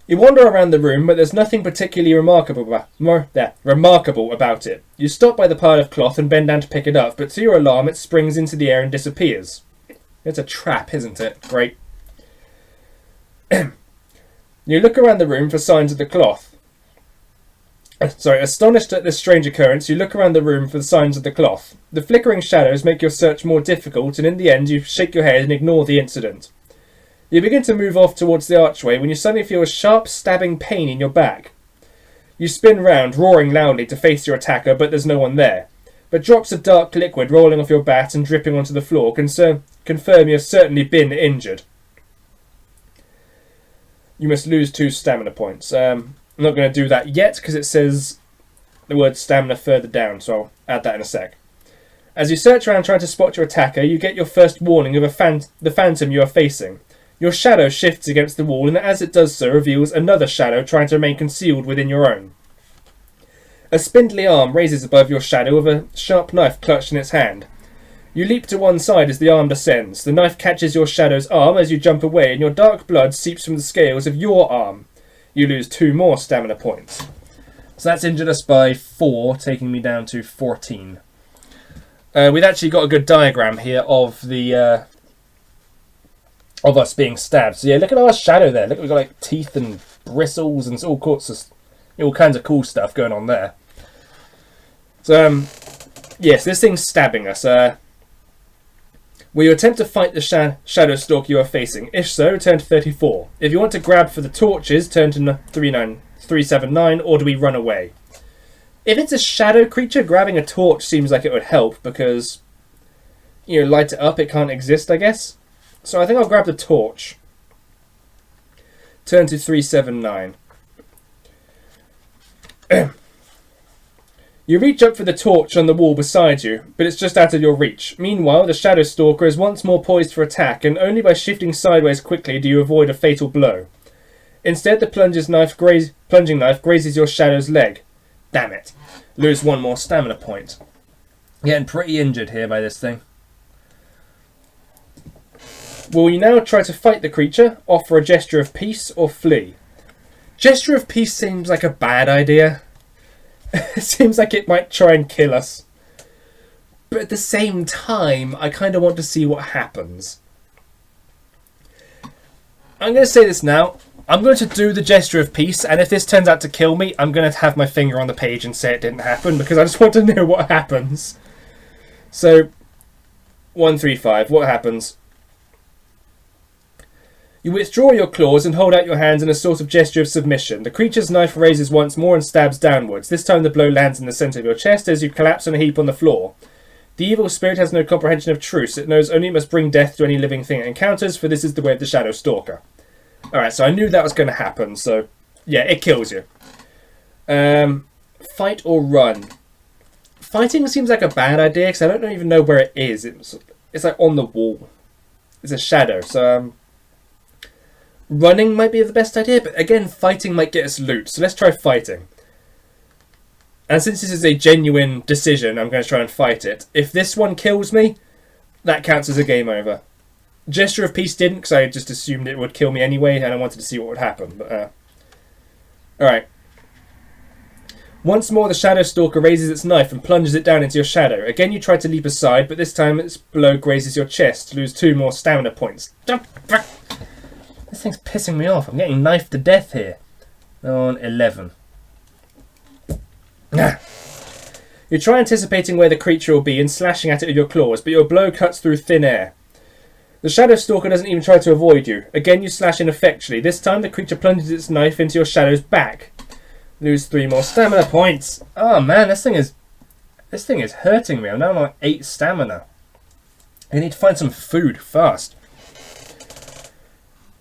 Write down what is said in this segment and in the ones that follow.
You wander around the room, but there's nothing particularly remarkable about it. You stop by the pile of cloth and bend down to pick it up, but to your alarm it springs into the air and disappears. It's a trap, isn't it? Great. You look around the room for signs of the cloth. Astonished at this strange occurrence, you look around the room for the signs of the cloth. The flickering shadows make your search more difficult, and in the end you shake your head and ignore the incident. You begin to move off towards the archway when you suddenly feel a sharp stabbing pain in your back. You spin round, roaring loudly to face your attacker, but there's no one there. But drops of dark liquid rolling off your bat and dripping onto the floor confirm you've certainly been injured. You must lose 2 stamina points. I'm not going to do that yet because it says the word stamina further down, so I'll add that in a sec. As you search around trying to spot your attacker, you get your first warning of the phantom you are facing. Your shadow shifts against the wall, and as it does so, reveals another shadow trying to remain concealed within your own. A spindly arm raises above your shadow with a sharp knife clutched in its hand. You leap to one side as the arm descends. The knife catches your shadow's arm as you jump away, and your dark blood seeps from the scales of your arm. You lose 2 more stamina points. So that's injured us by 4, taking me down to 14. We've actually got a good diagram here of the... of us being stabbed. So yeah, look at our shadow there. Look, we've got like teeth and bristles and all kinds of cool stuff going on there. So yes, this thing's stabbing us. Will you attempt to fight the shadow stalker you are facing? If so, turn to 34. If you want to grab for the torches, turn to 379, or do we run away? If it's a shadow creature, grabbing a torch seems like it would help because, you know, light it up, it can't exist, I guess. So I think I'll grab the torch. Turn to 379. You reach up for the torch on the wall beside you, but it's just out of your reach. Meanwhile, the Shadow Stalker is once more poised for attack, and only by shifting sideways quickly do you avoid a fatal blow. Instead, the plunging knife grazes your shadow's leg. Damn it. Lose 1 more stamina point. Getting pretty injured here by this thing. Will you now try to fight the creature, offer a gesture of peace, or flee? Gesture of peace seems like a bad idea. It seems like it might try and kill us. But at the same time, I kind of want to see what happens. I'm going to say this now. I'm going to do the gesture of peace, and if this turns out to kill me, I'm going to have my finger on the page and say it didn't happen, because I just want to know what happens. So, 135, what happens? You withdraw your claws and hold out your hands in a sort of gesture of submission. The creature's knife raises once more and stabs downwards. This time the blow lands in the centre of your chest as you collapse on a heap on the floor. The evil spirit has no comprehension of truce. It knows only it must bring death to any living thing it encounters, for this is the way of the Shadow Stalker. Alright, so I knew that was going to happen, so yeah, it kills you. Fight or run? Fighting seems like a bad idea because I don't even know where it is. It's like on the wall. It's a shadow, so running might be the best idea, but again, fighting might get us loot, so let's try fighting. And since this is a genuine decision, I'm going to try and fight it. If this one kills me, that counts as a game over. Gesture of Peace didn't, because I just assumed it would kill me anyway, and I wanted to see what would happen. But alright. Once more, the Shadow Stalker raises its knife and plunges it down into your shadow. Again, you try to leap aside, but this time its blow grazes your chest. Lose 2 more stamina points. This thing's pissing me off. I'm getting knifed to death here. On 11. You try anticipating where the creature will be and slashing at it with your claws, but your blow cuts through thin air. The Shadow Stalker doesn't even try to avoid you. Again, you slash ineffectually. This time, the creature plunges its knife into your shadow's back. Lose 3 more stamina points. Oh man, this thing is hurting me. I'm now on 8 stamina. I need to find some food fast.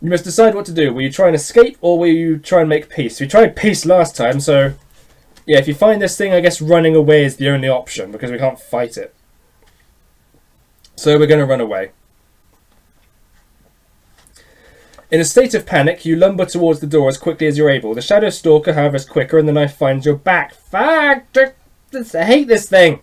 You must decide what to do. Will you try and escape, or will you try and make peace? We tried peace last time, so yeah, if you find this thing, I guess running away is the only option, because we can't fight it. So we're going to run away. In a state of panic, you lumber towards the door as quickly as you're able. The Shadow Stalker, however, is quicker, and the knife finds your back. Fuck! I hate this thing!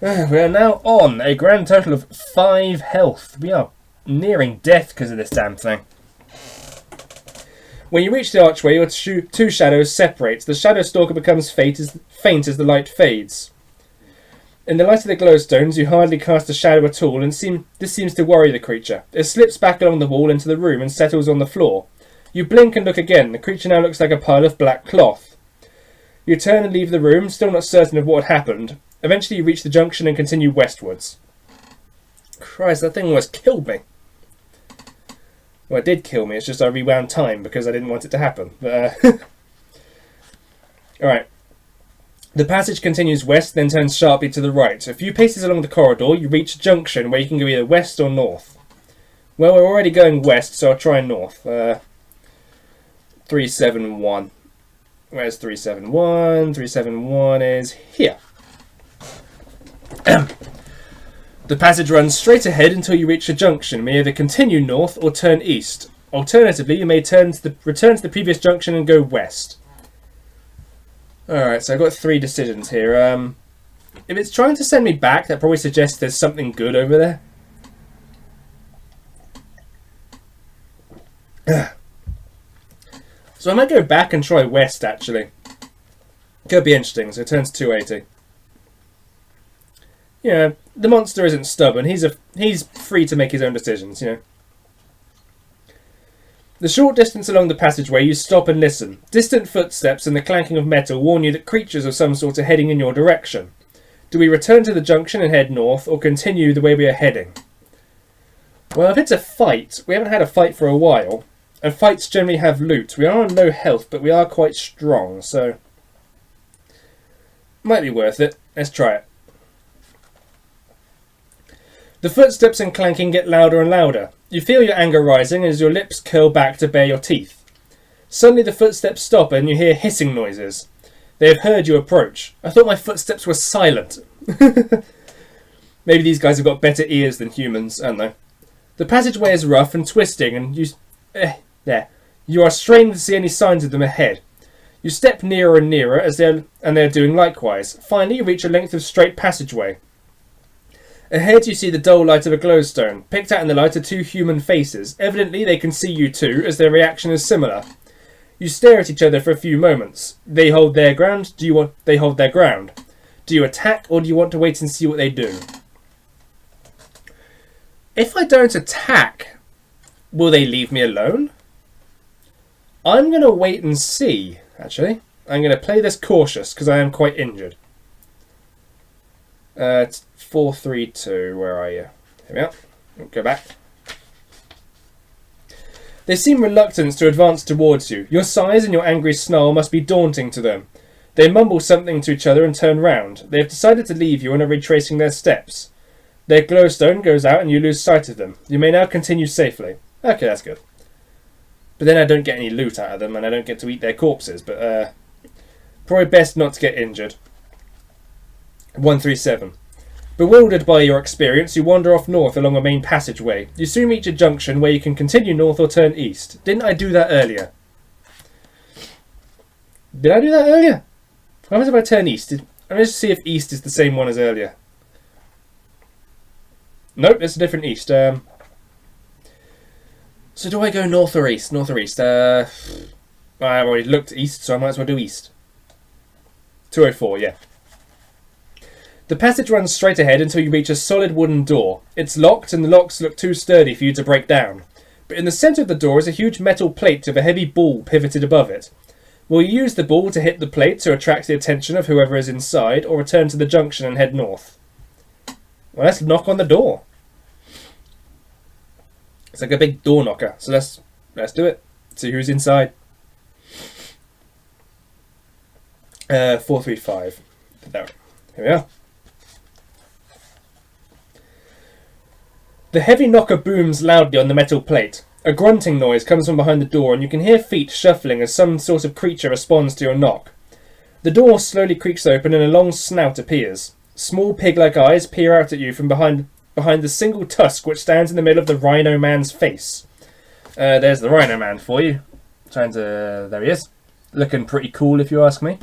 We are now on a grand total of 5 health. We are nearing death because of this damn thing. When you reach the archway, your two shadows separate. The shadow stalker becomes faint as the light fades. In the light of the glowstones, you hardly cast a shadow at all, and this seems to worry the creature. It slips back along the wall into the room and settles on the floor. You blink and look again. The creature now looks like a pile of black cloth. You turn and leave the room, still not certain of what had happened. Eventually you reach the junction and continue westwards. Christ, that thing almost killed me. Well, it did kill me, it's just I rewound time because I didn't want it to happen. Alright. The passage continues west, then turns sharply to the right. A few paces along the corridor, you reach a junction where you can go either west or north. Well, we're already going west, so I'll try north. 371. Where's 371? 371 is here. The passage runs straight ahead until you reach a junction. You may either continue north or turn east. Alternatively, you may return to the previous junction and go west. Alright, so I've got three decisions here. If it's trying to send me back, that probably suggests there's something good over there. So I might go back and try west, actually. Could be interesting, so it turns 280. Yeah, the monster isn't stubborn. He's free to make his own decisions, you know. The short distance along the passageway, you stop and listen. Distant footsteps and the clanking of metal warn you that creatures of some sort are heading in your direction. Do we return to the junction and head north, or continue the way we are heading? Well, if it's a fight, we haven't had a fight for a while, and fights generally have loot. We are on low health, but we are quite strong, so might be worth it. Let's try it. The footsteps and clanking get louder and louder. You feel your anger rising as your lips curl back to bare your teeth. Suddenly the footsteps stop and you hear hissing noises. They have heard you approach. I thought my footsteps were silent. Maybe these guys have got better ears than humans, I don't know. The passageway is rough and twisting and you are straining to see any signs of them ahead. You step nearer and nearer as they are doing likewise. Finally you reach a length of straight passageway. Ahead you see the dull light of a glowstone. Picked out in the light are two human faces. Evidently they can see you too, as their reaction is similar. You stare at each other for a few moments. They hold their ground. They hold their ground. Do you attack, or do you want to wait and see what they do? If I don't attack, will they leave me alone? I'm going to wait and see, actually. I'm going to play this cautious, because I am quite injured. It's 432, where are you? Here we are. Go back. They seem reluctant to advance towards you. Your size and your angry snarl must be daunting to them. They mumble something to each other and turn round. They have decided to leave you and are retracing their steps. Their glowstone goes out and you lose sight of them. You may now continue safely. Okay, that's good. But then I don't get any loot out of them and I don't get to eat their corpses, but probably best not to get injured. 137. Bewildered by your experience, you wander off north along a main passageway. You soon reach a junction where you can continue north or turn east. Didn't I do that earlier? Did I do that earlier? What happens if I turn east? I'm going to see if east is the same one as earlier. Nope, it's a different east. So do I go north or east? North or east? I've already looked east, so I might as well do east. 204, yeah. The passage runs straight ahead until you reach a solid wooden door. It's locked and the locks look too sturdy for you to break down. But in the centre of the door is a huge metal plate with a heavy ball pivoted above it. Will you use the ball to hit the plate to attract the attention of whoever is inside, or return to the junction and head north? Well, let's knock on the door. It's like a big door knocker, so let's do it. See who's inside. 435. Here we are. The heavy knocker booms loudly on the metal plate. A grunting noise comes from behind the door and you can hear feet shuffling as some sort of creature responds to your knock. The door slowly creaks open and a long snout appears. Small pig-like eyes peer out at you from behind the single tusk which stands in the middle of the Rhino Man's face. There's the Rhino Man for you. There he is. Looking pretty cool if you ask me.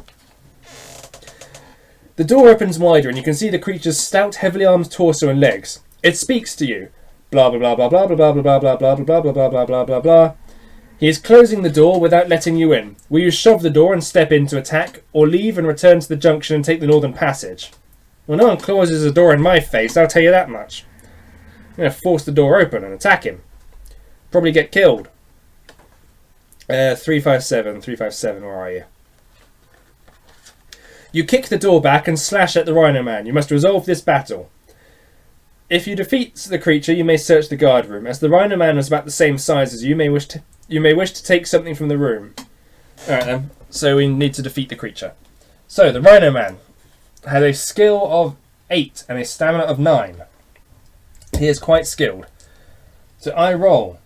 The door opens wider and you can see the creature's stout, heavily armed torso and legs. It speaks to you. Blah blah blah blah blah blah blah blah blah blah blah blah blah blah blah blah blah blah. He is closing the door without letting you in. Will you shove the door and step in to attack, or leave and return to the junction and take the northern passage? Well, no one closes a door in my face, I'll tell you that much. I'm going to force the door open and attack him. Probably get killed. 357, where are you? You kick the door back and slash at the Rhino Man. You must resolve this battle. If you defeat the creature, you may search the guard room. As the Rhino Man was about the same size as you, you may wish to take something from the room. Alright then, so we need to defeat the creature. So, the Rhino Man has a skill of 8 and a stamina of 9. He is quite skilled. So I roll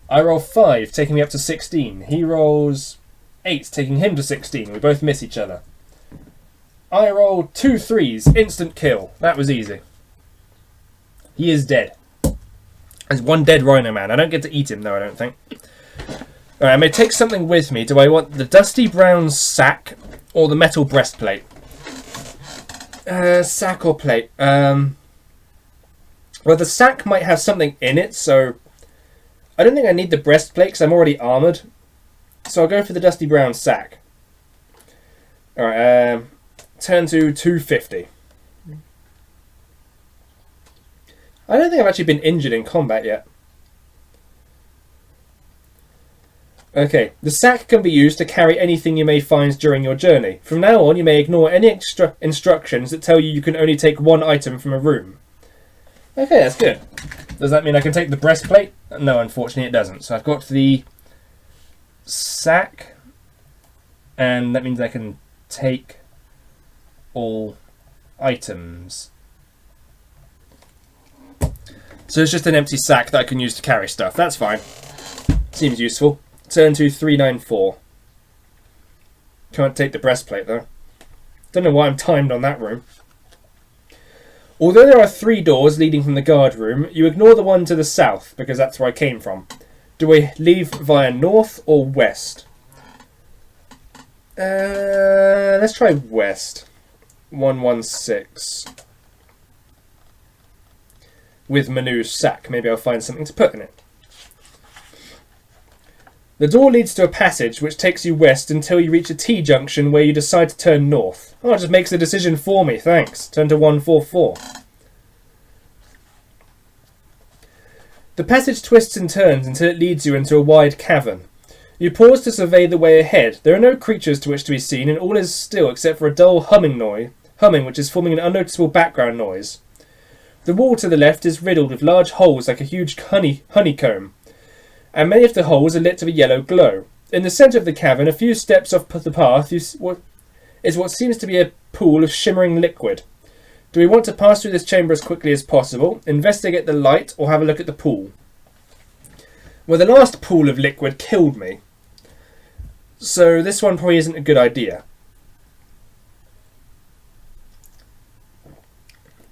5, taking me up to 16. He rolls 8, taking him to 16. We both miss each other. I roll 2 3s, instant kill. That was easy. He is dead. There's one dead Rhino Man. I don't get to eat him though, I don't think. Alright, I may take something with me. Do I want the dusty brown sack or the metal breastplate? Sack or plate? Well, the sack might have something in it, so I don't think I need the breastplate because I'm already armoured. So I'll go for the dusty brown sack. Alright, turn to 250. I don't think I've actually been injured in combat yet. Okay, the sack can be used to carry anything you may find during your journey. From now on, you may ignore any extra instructions that tell you can only take one item from a room. Okay, that's good. Does that mean I can take the breastplate? No, unfortunately it doesn't. So I've got the sack, and that means I can take all items. So it's just an empty sack that I can use to carry stuff. That's fine. Seems useful. Turn to 394. Can't take the breastplate though. Don't know why I'm timed on that room. Although there are 3 doors leading from the guard room, you ignore the one to the south because that's where I came from. Do I leave via north or west? Let's try west. 116. With Manu's sack. Maybe I'll find something to put in it. The door leads to a passage which takes you west until you reach a T-junction where you decide to turn north. Oh, it just makes the decision for me, thanks. Turn to 144. The passage twists and turns until it leads you into a wide cavern. You pause to survey the way ahead. There are no creatures to which to be seen, and all is still except for a dull humming which is forming an unnoticeable background noise. The wall to the left is riddled with large holes like a huge honeycomb, and many of the holes are lit of a yellow glow. In the centre of the cavern, a few steps off the path, is what seems to be a pool of shimmering liquid. Do we want to pass through this chamber as quickly as possible, investigate the light, or have a look at the pool? Well, the last pool of liquid killed me, so this one probably isn't a good idea.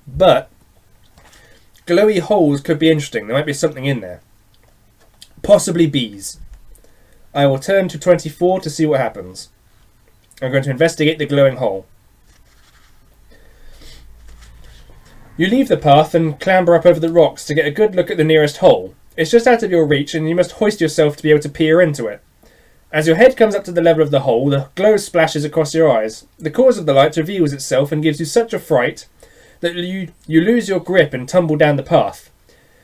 But glowy holes could be interesting. There might be something in there. Possibly bees. I will turn to 24 to see what happens. I'm going to investigate the glowing hole. You leave the path and clamber up over the rocks to get a good look at the nearest hole. It's just out of your reach and you must hoist yourself to be able to peer into it. As your head comes up to the level of the hole, the glow splashes across your eyes. The cause of the light reveals itself and gives you such a fright that you lose your grip and tumble down the path.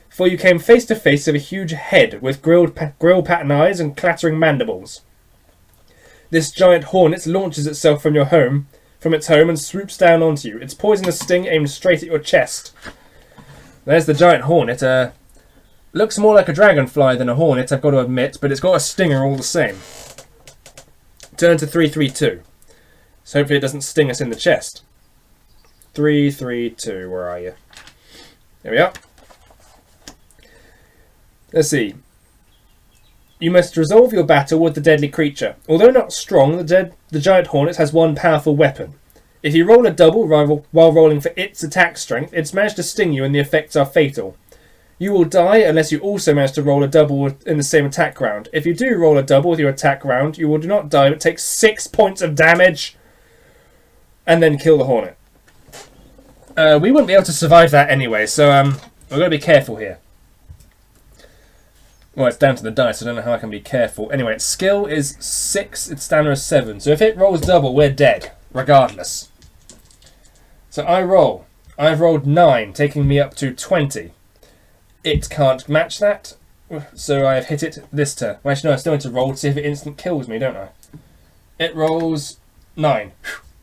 For you came face to face with a huge head with grill pattern eyes and clattering mandibles. This giant hornet launches itself from its home and swoops down onto you. Its poisonous sting aimed straight at your chest. There's the giant hornet. Looks more like a dragonfly than a hornet, I've got to admit, but it's got a stinger all the same. Turn to 332. So hopefully it doesn't sting us in the chest. 332, where are you? There we are. Let's see. You must resolve your battle with the deadly creature. Although not strong, the giant hornet has one powerful weapon. If you roll a double while rolling for its attack strength, it's managed to sting you and the effects are fatal. You will die unless you also manage to roll a double in the same attack round. If you do roll a double with your attack round, you will not die but take 6 points of damage and then kill the hornet. We wouldn't be able to survive that anyway, so we've got to be careful here. Well, it's down to the dice. I don't know how I can be careful. Anyway, its skill is 6, its stamina is 7. So if it rolls double, we're dead, regardless. So I roll. I've rolled 9, taking me up to 20. It can't match that, so I've hit it this turn. Well, actually, no, I still need to roll to see if it instant kills me, don't I? It rolls 9.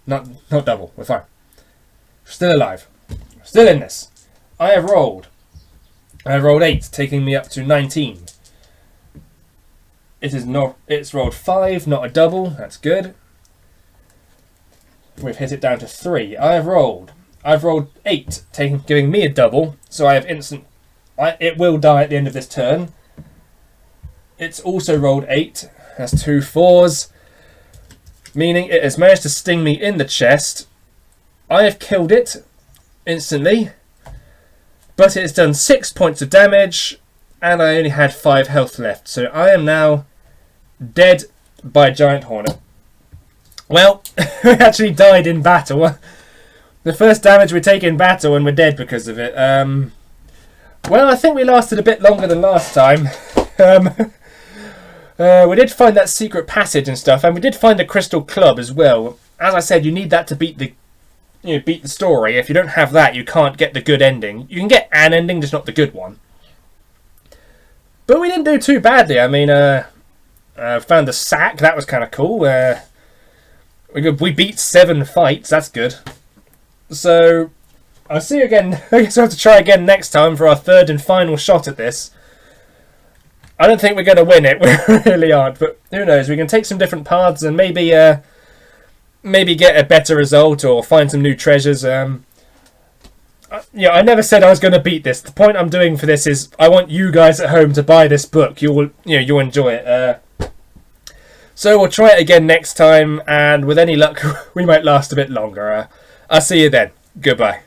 Not double. We're fine. Still alive. Still in this. I have rolled. I have rolled 8, taking me up to 19. It's rolled 5, not a double. That's good. We've hit it down to 3. I've rolled 8, giving me a double. So I have instant. It will die at the end of this turn. It's also rolled 8. That's 2 4s, meaning it has managed to sting me in the chest. I have killed it instantly, but it's done 6 points of damage, and I only had 5 health left. So I am now dead by a giant hornet. Well, we actually died in battle. The first damage we take in battle, and we're dead because of it. Well, I think we lasted a bit longer than last time. We did find that secret passage and stuff, and we did find the crystal club as well. As I said, you need that to beat the story. If you don't have that, you can't get the good ending. You can get an ending, just not the good one. But we didn't do too badly. I mean, found the sack. That was kind of cool. We beat 7 fights. That's good. So I'll see you again. I guess we'll have to try again next time for our third and final shot at this. I don't think we're going to win it. We really aren't. But who knows? We can take some different paths and maybe get a better result or find some new treasures. I never said I was going to beat this. The point I'm doing for this is I want you guys at home to buy this book. You'll enjoy it. So we'll try it again next time, and with any luck, we might last a bit longer. I'll see you then. Goodbye.